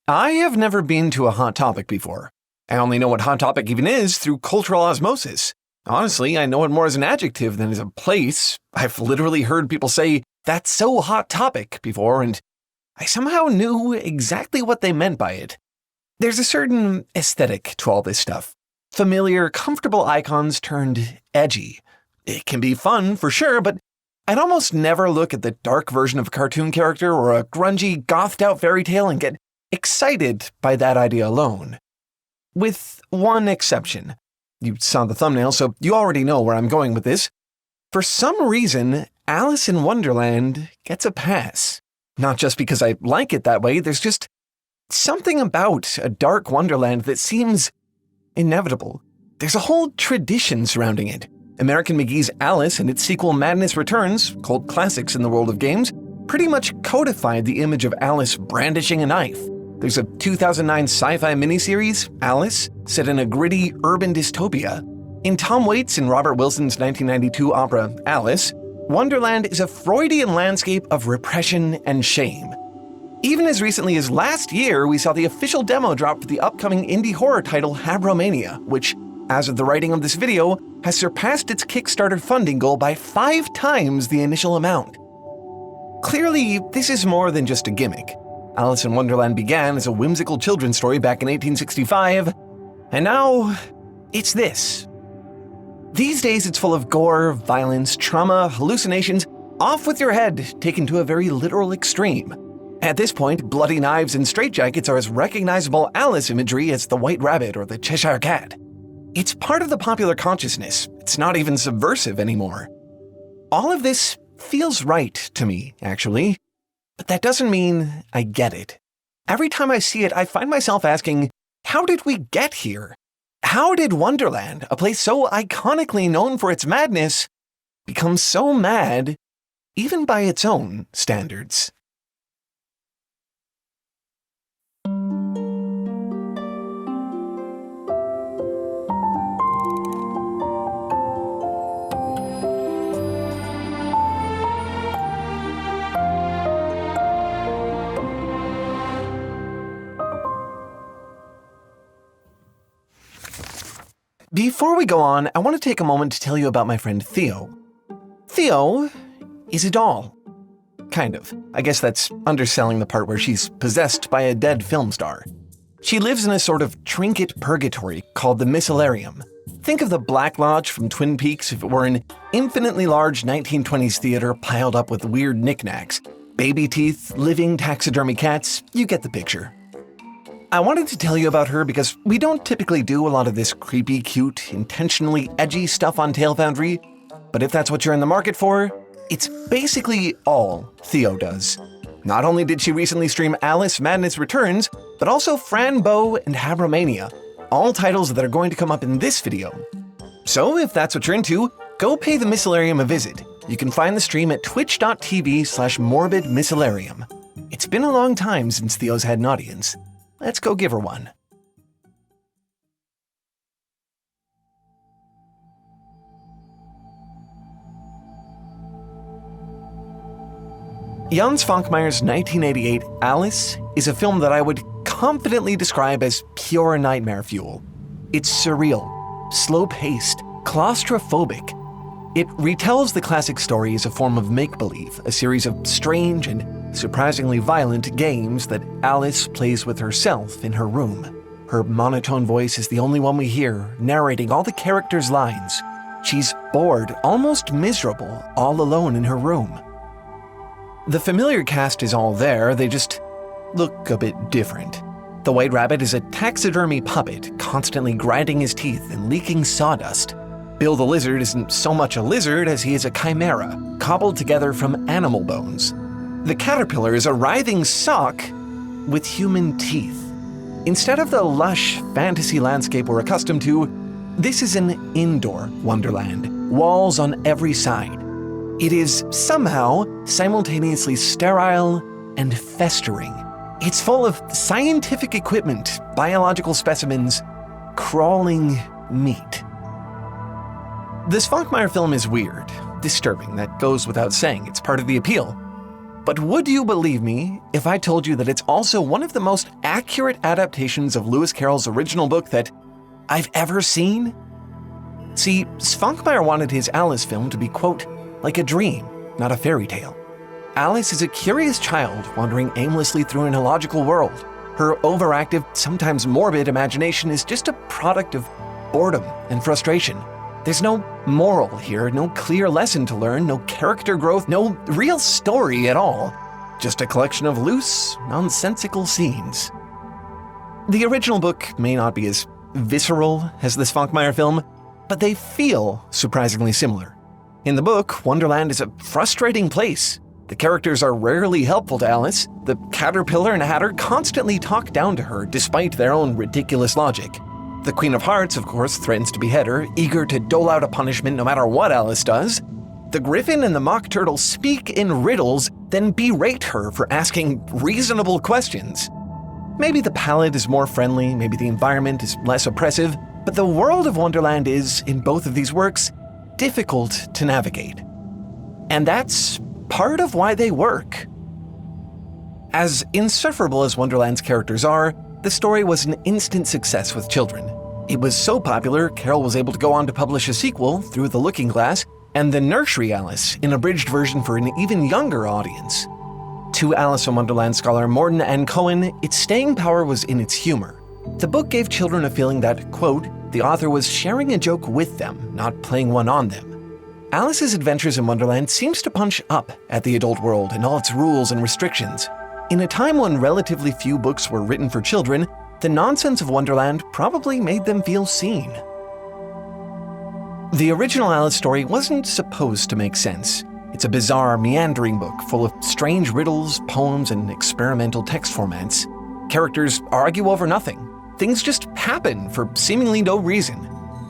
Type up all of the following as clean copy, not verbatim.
I have never been to a Hot Topic before. I only know what Hot Topic even is through cultural osmosis. Honestly, I know it more as an adjective than as a place. I've literally heard people say, "That's so Hot Topic," before, and I somehow knew exactly what they meant by it. There's a certain aesthetic to all this stuff. Familiar, comfortable icons turned edgy. It can be fun, for sure, but I'd almost never look at the dark version of a cartoon character or a grungy, gothed-out fairy tale and get excited by that idea alone. With one exception. You saw the thumbnail, so you already know where I'm going with this. For some reason, Alice in Wonderland gets a pass. Not just because I like it that way, there's just something about a dark Wonderland that seems inevitable. There's a whole tradition surrounding it. American McGee's Alice and its sequel Madness Returns, cult classics in the world of games, pretty much codified the image of Alice brandishing a knife. There's a 2009 sci-fi miniseries, Alice, set in a gritty urban dystopia. In Tom Waits and Robert Wilson's 1992 opera, Alice, Wonderland is a Freudian landscape of repression and shame. Even as recently as last year, we saw the official demo drop for the upcoming indie horror title Habromania, which, as of the writing of this video, has surpassed its Kickstarter funding goal by 5 times the initial amount. Clearly, this is more than just a gimmick. Alice in Wonderland began as a whimsical children's story back in 1865, and now it's this. These days it's full of gore, violence, trauma, hallucinations, off with your head, taken to a very literal extreme. At this point, bloody knives and straitjackets are as recognizable Alice imagery as the White Rabbit or the Cheshire Cat. It's part of the popular consciousness. It's not even subversive anymore. All of this feels right to me, actually. But that doesn't mean I get it. Every time I see it, I find myself asking, how did we get here? How did Wonderland, a place so iconically known for its madness, become so mad, even by its own standards? Before we go on, I want to take a moment to tell you about my friend Theo. Theo is a doll. Kind of. I guess that's underselling the part where she's possessed by a dead film star. She lives in a sort of trinket purgatory called the Miscellarium. Think of the Black Lodge from Twin Peaks if it were an infinitely large 1920s theater piled up with weird knickknacks. Baby teeth, living taxidermy cats, you get the picture. I wanted to tell you about her because we don't typically do a lot of this creepy, cute, intentionally edgy stuff on Foundry, but if that's what you're in the market for, it's basically all Theo does. Not only did she recently stream Alice Madness Returns, but also Fran Bow and Habromania, all titles that are going to come up in this video. So if that's what you're into, go pay the Miscellarium a visit. You can find the stream at twitch.tv/morbidmiscellarium. It's been a long time since Theo's had an audience. Let's go give her one. Jan Svankmajer's 1988 Alice is a film that I would confidently describe as pure nightmare fuel. It's surreal, slow-paced, claustrophobic. It retells the classic story as a form of make-believe, a series of strange and surprisingly violent games that Alice plays with herself in her room. Her monotone voice is the only one we hear, narrating all the characters' lines. She's bored, almost miserable, all alone in her room. The familiar cast is all there, they just look a bit different. The White Rabbit is a taxidermy puppet, constantly grinding his teeth and leaking sawdust. Bill the Lizard isn't so much a lizard as he is a chimera, cobbled together from animal bones. The caterpillar is a writhing sock with human teeth. Instead of the lush fantasy landscape we're accustomed to, this is an indoor wonderland, walls on every side. It is somehow simultaneously sterile and festering. It's full of scientific equipment, biological specimens, crawling meat. The Svankmajer film is weird, disturbing, that goes without saying, it's part of the appeal. But would you believe me if I told you that it's also one of the most accurate adaptations of Lewis Carroll's original book that I've ever seen? See, Svankmajer wanted his Alice film to be, quote, like a dream, not a fairy tale. Alice is a curious child wandering aimlessly through an illogical world. Her overactive, sometimes morbid imagination is just a product of boredom and frustration. There's no moral here, no clear lesson to learn, no character growth, no real story at all. Just a collection of loose, nonsensical scenes. The original book may not be as visceral as the Svankmajer film, but they feel surprisingly similar. In the book, Wonderland is a frustrating place. The characters are rarely helpful to Alice. The caterpillar and Hatter constantly talk down to her despite their own ridiculous logic. The Queen of Hearts, of course, threatens to behead her, eager to dole out a punishment no matter what Alice does. The Griffin and the Mock Turtle speak in riddles, then berate her for asking reasonable questions. Maybe the palette is more friendly, maybe the environment is less oppressive, but the world of Wonderland is, in both of these works, difficult to navigate. And that's part of why they work. As insufferable as Wonderland's characters are, the story was an instant success with children. It was so popular, Carroll was able to go on to publish a sequel, Through the Looking Glass, and the Nursery Alice, an abridged version for an even younger audience. To Alice in Wonderland scholar Morton and Cohen, its staying power was in its humor. The book gave children a feeling that, quote, the author was sharing a joke with them, not playing one on them. Alice's Adventures in Wonderland seems to punch up at the adult world and all its rules and restrictions. In a time when relatively few books were written for children, the nonsense of Wonderland probably made them feel seen. The original Alice story wasn't supposed to make sense. It's a bizarre, meandering book full of strange riddles, poems, and experimental text formats. Characters argue over nothing. Things just happen for seemingly no reason.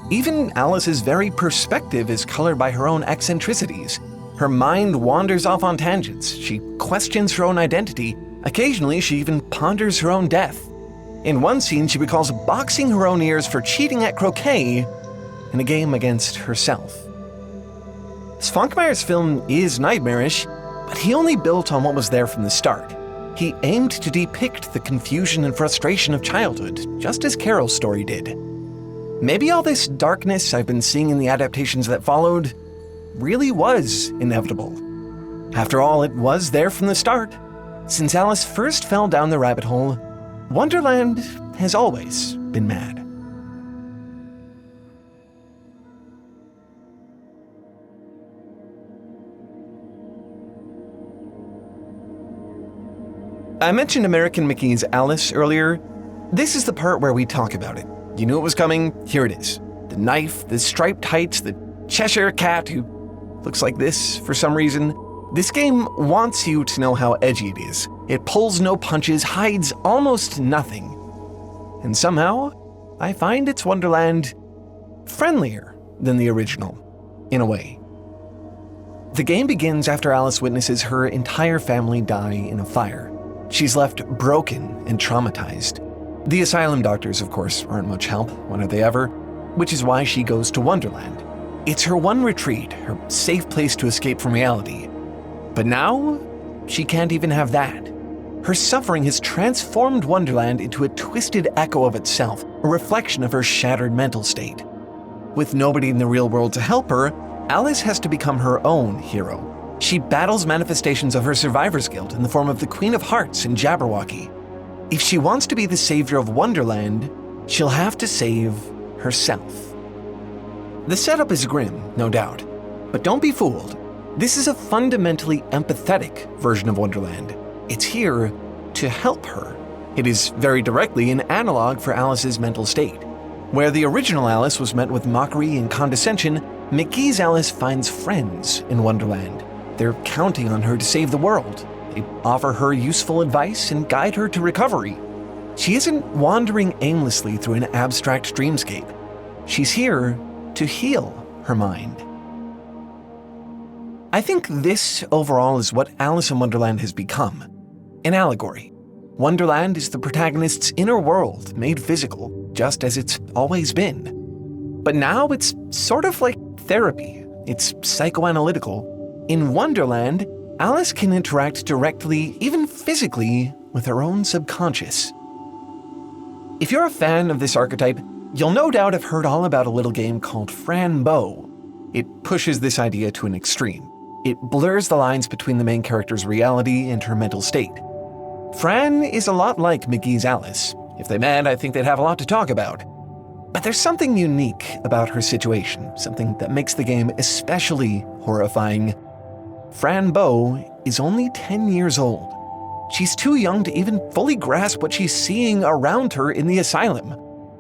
Even Alice's very perspective is colored by her own eccentricities. Her mind wanders off on tangents. She questions her own identity. Occasionally, she even ponders her own death. In one scene, she recalls boxing her own ears for cheating at croquet in a game against herself. Svankmajer's film is nightmarish, but he only built on what was there from the start. He aimed to depict the confusion and frustration of childhood, just as Carroll's story did. Maybe all this darkness I've been seeing in the adaptations that followed really was inevitable. After all, it was there from the start. Since Alice first fell down the rabbit hole, Wonderland has always been mad. I mentioned American Mickey's Alice earlier. This is the part where we talk about it. You knew it was coming, here it is. The knife, the striped tights, the Cheshire cat who looks like this for some reason. This game wants you to know how edgy it is. It pulls no punches, hides almost nothing. And somehow, I find its Wonderland friendlier than the original, in a way. The game begins after Alice witnesses her entire family die in a fire. She's left broken and traumatized. The asylum doctors, of course, aren't much help, when are they ever? Which is why she goes to Wonderland. It's her one retreat, her safe place to escape from reality. But now, she can't even have that. Her suffering has transformed Wonderland into a twisted echo of itself, a reflection of her shattered mental state. With nobody in the real world to help her, Alice has to become her own hero. She battles manifestations of her survivor's guilt in the form of the Queen of Hearts and Jabberwocky. If she wants to be the savior of Wonderland, she'll have to save herself. The setup is grim, no doubt, but don't be fooled. This is a fundamentally empathetic version of Wonderland. It's here to help her. It is very directly an analog for Alice's mental state. Where the original Alice was met with mockery and condescension, McGee's Alice finds friends in Wonderland. They're counting on her to save the world. They offer her useful advice and guide her to recovery. She isn't wandering aimlessly through an abstract dreamscape. She's here to heal her mind. I think this, overall, is what Alice in Wonderland has become. An allegory. Wonderland is the protagonist's inner world, made physical, just as it's always been. But now it's sort of like therapy. It's psychoanalytical. In Wonderland, Alice can interact directly, even physically, with her own subconscious. If you're a fan of this archetype, you'll no doubt have heard all about a little game called Fran Bow. It pushes this idea to an extreme. It blurs the lines between the main character's reality and her mental state. Fran is a lot like McGee's Alice. If they met, I think they'd have a lot to talk about. But there's something unique about her situation, something that makes the game especially horrifying. Fran Bow is only 10 years old. She's too young to even fully grasp what she's seeing around her in the asylum.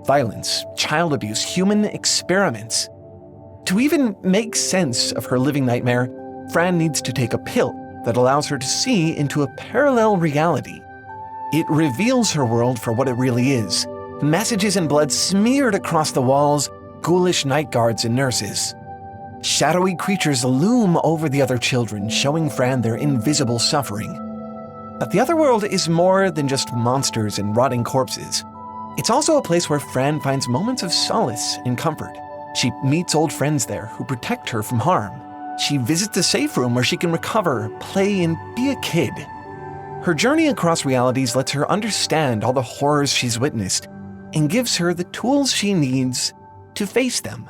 Violence, child abuse, human experiments. To even make sense of her living nightmare, Fran needs to take a pill that allows her to see into a parallel reality. It reveals her world for what it really is. Messages and blood smeared across the walls, ghoulish night guards and nurses. Shadowy creatures loom over the other children, showing Fran their invisible suffering. But the other world is more than just monsters and rotting corpses. It's also a place where Fran finds moments of solace and comfort. She meets old friends there who protect her from harm. She visits a safe room where she can recover, play, and be a kid. Her journey across realities lets her understand all the horrors she's witnessed and gives her the tools she needs to face them.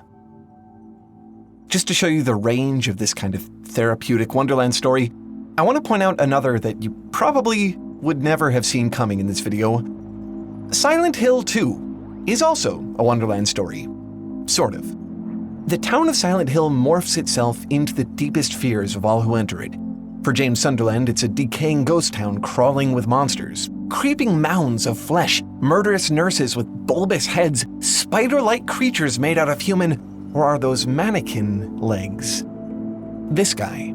Just to show you the range of this kind of therapeutic Wonderland story, I want to point out another that you probably would never have seen coming in this video. Silent Hill 2 is also a Wonderland story. Sort of. The town of Silent Hill morphs itself into the deepest fears of all who enter it. For James Sunderland, it's a decaying ghost town crawling with monsters, creeping mounds of flesh, murderous nurses with bulbous heads, spider-like creatures made out of human, or are those mannequin legs? This guy.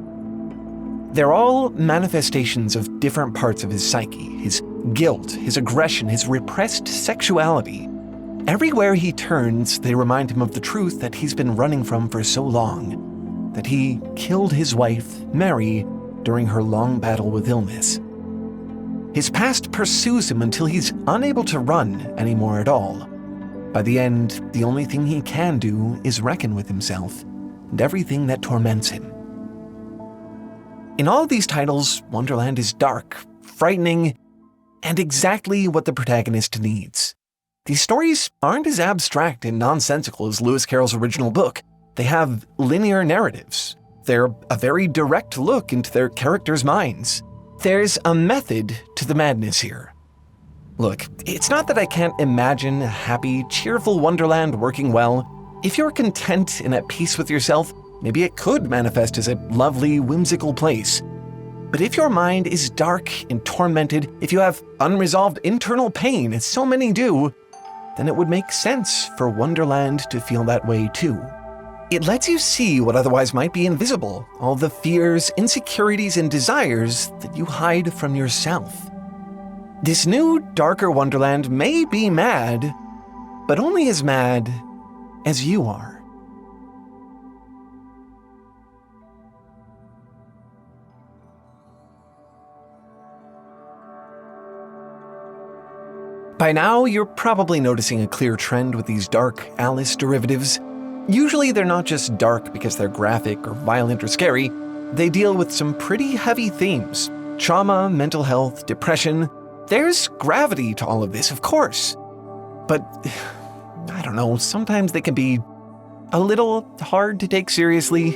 They're all manifestations of different parts of his psyche, his guilt, his aggression, his repressed sexuality. Everywhere he turns, they remind him of the truth that he's been running from for so long, that he killed his wife, Mary, during her long battle with illness. His past pursues him until he's unable to run anymore at all. By the end, the only thing he can do is reckon with himself and everything that torments him. In all of these titles, Wonderland is dark, frightening, and exactly what the protagonist needs. These stories aren't as abstract and nonsensical as Lewis Carroll's original book. They have linear narratives. They're a very direct look into their characters' minds. There's a method to the madness here. Look, it's not that I can't imagine a happy, cheerful Wonderland working well. If you're content and at peace with yourself, maybe it could manifest as a lovely, whimsical place. But if your mind is dark and tormented, if you have unresolved internal pain, as so many do, then it would make sense for Wonderland to feel that way too. It lets you see what otherwise might be invisible, all the fears, insecurities, and desires that you hide from yourself. This new, darker Wonderland may be mad, but only as mad as you are. By now, you're probably noticing a clear trend with these dark Alice derivatives. Usually they're not just dark because they're graphic or violent or scary. They deal with some pretty heavy themes. Trauma, mental health, depression. There's gravity to all of this, of course. But, I don't know, sometimes they can be a little hard to take seriously.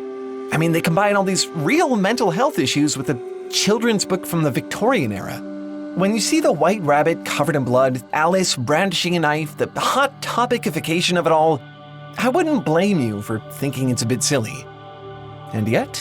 I mean, they combine all these real mental health issues with a children's book from the Victorian era. When you see the white rabbit covered in blood, Alice brandishing a knife, the hot topification of it all, I wouldn't blame you for thinking it's a bit silly. And yet,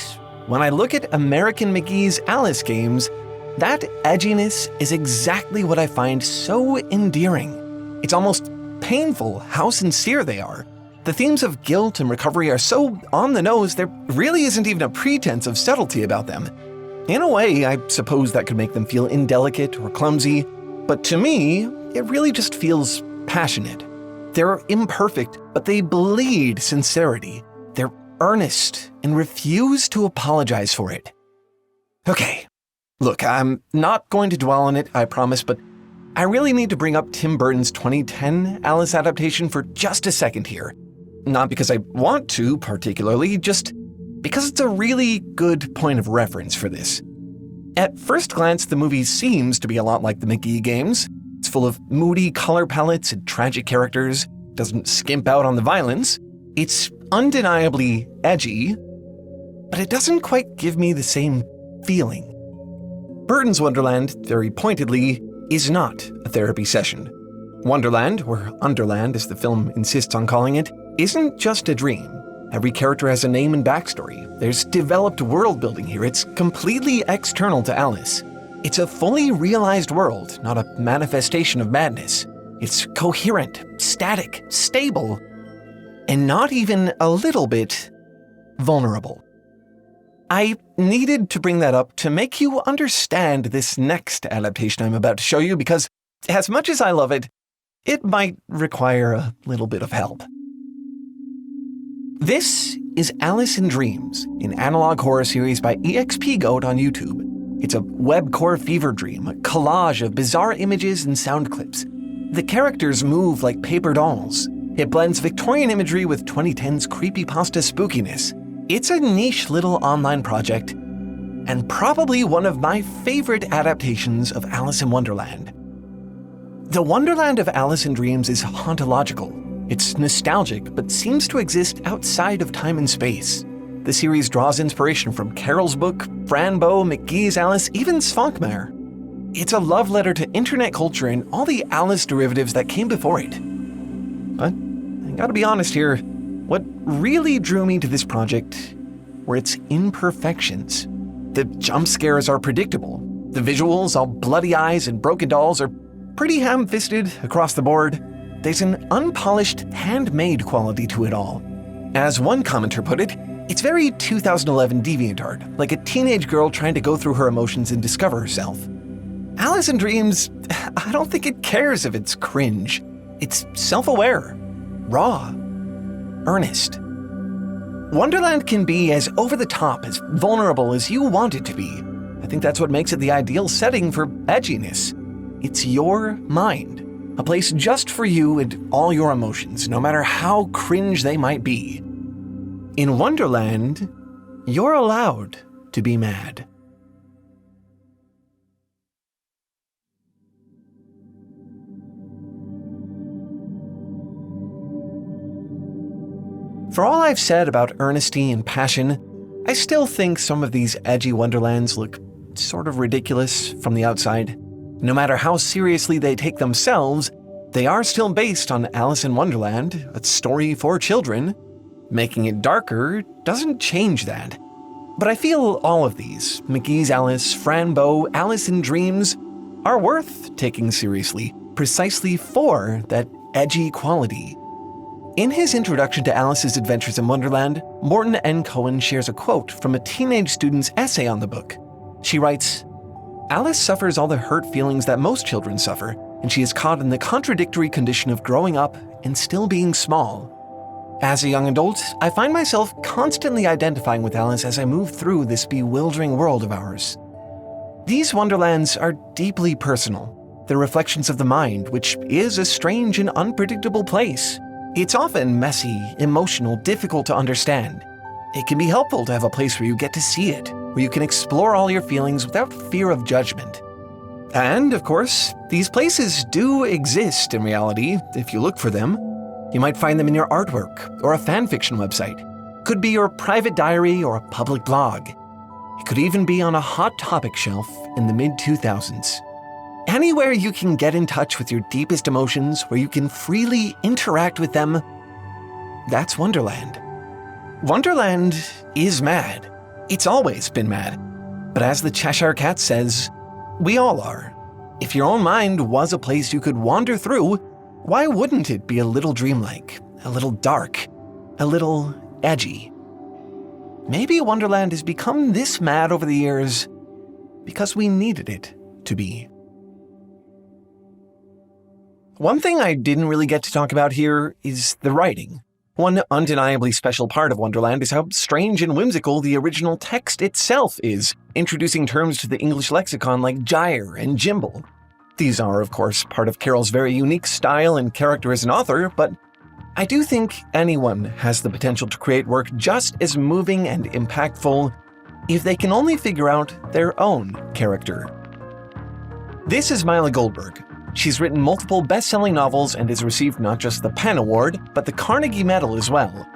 when I look at American McGee's Alice games, that edginess is exactly what I find so endearing. It's almost painful how sincere they are. The themes of guilt and recovery are so on the nose, there really isn't even a pretense of subtlety about them. In a way, I suppose that could make them feel indelicate or clumsy, but to me, it really just feels passionate. They're imperfect, but they bleed sincerity. They're earnest and refuse to apologize for it. Okay, look, I'm not going to dwell on it, I promise, but I really need to bring up Tim Burton's 2010 Alice adaptation for just a second here. Not because I want to particularly, just because it's a really good point of reference for this. At first glance, the movie seems to be a lot like the McGee games. It's full of moody color palettes and tragic characters, doesn't skimp out on the violence. It's undeniably edgy, but it doesn't quite give me the same feeling. Burton's Wonderland, very pointedly, is not a therapy session. Wonderland, or Underland as the film insists on calling it, isn't just a dream. Every character has a name and backstory. There's developed world building here. It's completely external to Alice. It's a fully realized world, not a manifestation of madness. It's coherent, static, stable, and not even a little bit vulnerable. I needed to bring that up to make you understand this next adaptation I'm about to show you because, as much as I love it, it might require a little bit of help. This is Alice in Dreams, an analog horror series by EXP Goat on YouTube. It's a webcore fever dream, a collage of bizarre images and sound clips. The characters move like paper dolls. It blends Victorian imagery with 2010's creepypasta spookiness. It's a niche little online project, and probably one of my favorite adaptations of Alice in Wonderland. The Wonderland of Alice in Dreams is hauntological. It's nostalgic, but seems to exist outside of time and space. The series draws inspiration from Carol's book, Franbo, McGee's Alice, even Svankmajer. It's a love letter to internet culture and all the Alice derivatives that came before it. But I gotta be honest here, what really drew me to this project were its imperfections. The jump scares are predictable. The visuals, all bloody eyes and broken dolls, are pretty ham-fisted across the board. There's an unpolished, handmade quality to it all. As one commenter put it, it's very 2011 DeviantArt, like a teenage girl trying to go through her emotions and discover herself. Alice in Dreams, I don't think it cares if it's cringe. It's self-aware, raw, earnest. Wonderland can be as over-the-top, as vulnerable as you want it to be. I think that's what makes it the ideal setting for edginess. It's your mind. A place just for you and all your emotions, no matter how cringe they might be. In Wonderland, you're allowed to be mad. For all I've said about earnesty and passion, I still think some of these edgy Wonderlands look sort of ridiculous from the outside. No matter how seriously they take themselves, they are still based on Alice in Wonderland, a story for children. Making it darker doesn't change that. But I feel all of these, McGee's Alice, Franbo, Alice in Dreams, are worth taking seriously, precisely for that edgy quality. In his introduction to Alice's Adventures in Wonderland, Morton N. Cohen shares a quote from a teenage student's essay on the book. She writes, "Alice suffers all the hurt feelings that most children suffer, and she is caught in the contradictory condition of growing up and still being small. As a young adult, I find myself constantly identifying with Alice as I move through this bewildering world of ours." These Wonderlands are deeply personal. They're reflections of the mind, which is a strange and unpredictable place. It's often messy, emotional, difficult to understand. It can be helpful to have a place where you get to see it, where you can explore all your feelings without fear of judgment. And, of course, these places do exist in reality if you look for them. You might find them in your artwork or a fanfiction website. Could be your private diary or a public blog. It could even be on a Hot Topic shelf in the mid-2000s. Anywhere you can get in touch with your deepest emotions, where you can freely interact with them, that's Wonderland. Wonderland is mad. It's always been mad. But as the Cheshire Cat says, we all are. If your own mind was a place you could wander through, why wouldn't it be a little dreamlike, a little dark, a little edgy? Maybe Wonderland has become this mad over the years because we needed it to be. One thing I didn't really get to talk about here is the writing. One undeniably special part of Wonderland is how strange and whimsical the original text itself is, introducing terms to the English lexicon like gyre and gimble. These are, of course, part of Carol's very unique style and character as an author, but I do think anyone has the potential to create work just as moving and impactful if they can only figure out their own character. This is Mila Goldberg. She's written multiple best-selling novels and has received not just the PEN Award, but the Carnegie Medal as well.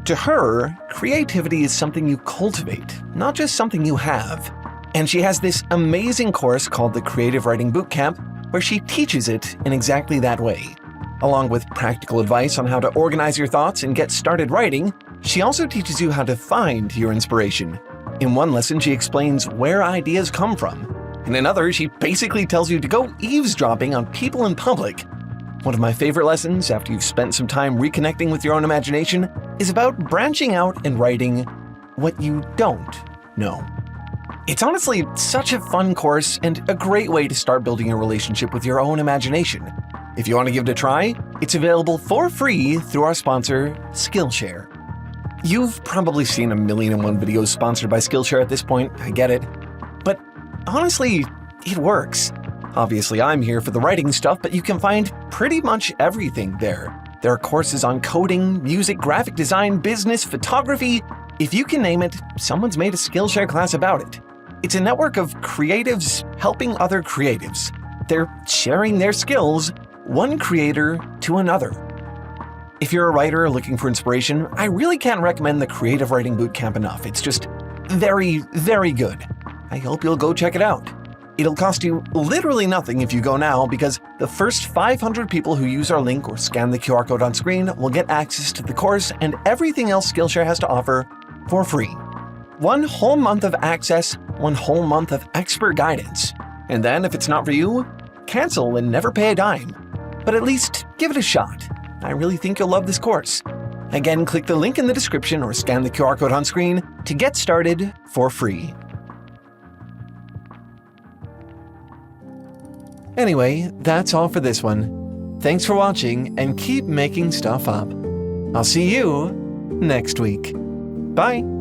To her, creativity is something you cultivate, not just something you have. And she has this amazing course called the Creative Writing Bootcamp, where she teaches it in exactly that way. Along with practical advice on how to organize your thoughts and get started writing, she also teaches you how to find your inspiration. In one lesson, she explains where ideas come from. In another, she basically tells you to go eavesdropping on people in public. One of my favorite lessons, after you've spent some time reconnecting with your own imagination, is about branching out and writing what you don't know. It's honestly such a fun course and a great way to start building a relationship with your own imagination. If you want to give it a try, it's available for free through our sponsor, Skillshare. You've probably seen 1,000,001 videos sponsored by Skillshare at this point, I get it. But honestly, it works. Obviously, I'm here for the writing stuff, but you can find pretty much everything there. There are courses on coding, music, graphic design, business, photography. If you can name it, someone's made a Skillshare class about it. It's a network of creatives helping other creatives. They're sharing their skills, one creator to another. If you're a writer looking for inspiration, I really can't recommend the Creative Writing Bootcamp enough. It's just very, very good. I hope you'll go check it out. It'll cost you literally nothing if you go now, because the first 500 people who use our link or scan the QR code on screen will get access to the course and everything else Skillshare has to offer for free. 1 whole month of access, 1 whole month of expert guidance. And then if it's not for you, cancel and never pay a dime. But at least give it a shot. I really think you'll love this course. Again, click the link in the description or scan the QR code on screen to get started for free. Anyway, that's all for this one. Thanks for watching and keep making stuff up. I'll see you next week. Bye!